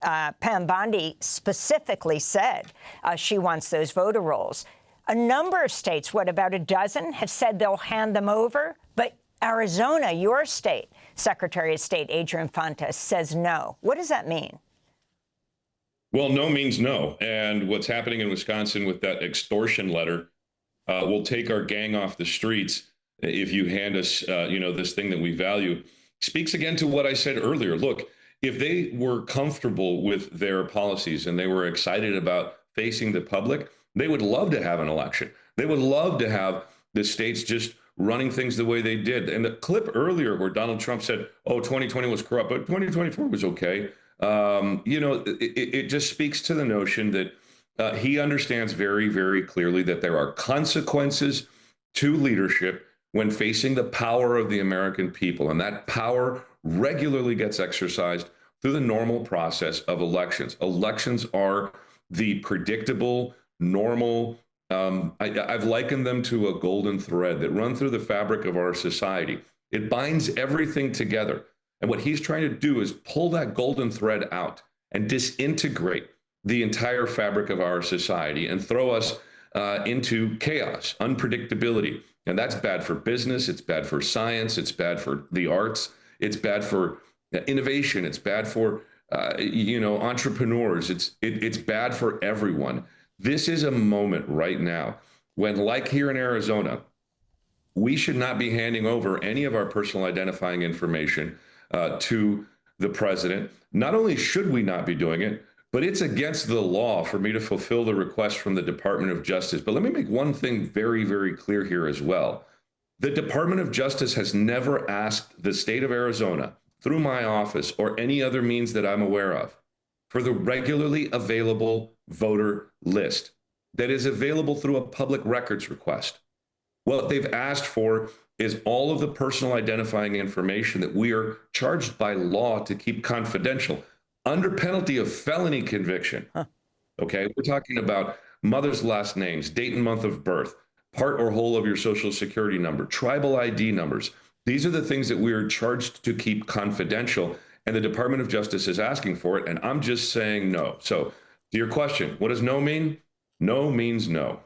Pam Bondi specifically said she wants those voter rolls. A number of states, what, about a dozen, have said they'll hand them over. But Arizona, your state, Secretary of State Adrian Fontes says no. What does that mean? Well, no means no. And what's happening in Wisconsin with that extortion letter, we'll take our gang off the streets if you hand us, this thing that we value, speaks again to what I said earlier. Look, if they were comfortable with their policies and they were excited about facing the public, they would love to have an election. They would love to have the states just running things the way they did. And the clip earlier where Donald Trump said, oh, 2020 was corrupt, but 2024 was okay. It just speaks to the notion that he understands very, very clearly that there are consequences to leadership when facing the power of the American people. And that power regularly gets exercised through the normal process of elections. Elections are the predictable, normal, I've likened them to a golden thread that run through the fabric of our society. It binds everything together. And what he's trying to do is pull that golden thread out and disintegrate the entire fabric of our society and throw us into chaos, unpredictability. And that's bad for business. It's bad for science. It's bad for the arts. It's bad for innovation. It's bad for, entrepreneurs. It's bad for everyone. This is a moment right now when, like here in Arizona, we should not be handing over any of our personal identifying information to the president. Not only should we not be doing it, but it's against the law for me to fulfill the request from the Department of Justice. But let me make one thing very, very clear here as well. The Department of Justice has never asked the state of Arizona, through my office or any other means that I'm aware of, for the regularly available voter list that is available through a public records request. What they've asked for is all of the personal identifying information that we are charged by law to keep confidential under penalty of felony conviction. Okay, we're talking about mother's last names, date and month of birth, part or whole of your social security number, tribal ID numbers. These are the things that we are charged to keep confidential, and the Department of Justice is asking for it, and I'm just saying no. So to your question, what does no mean? No means no.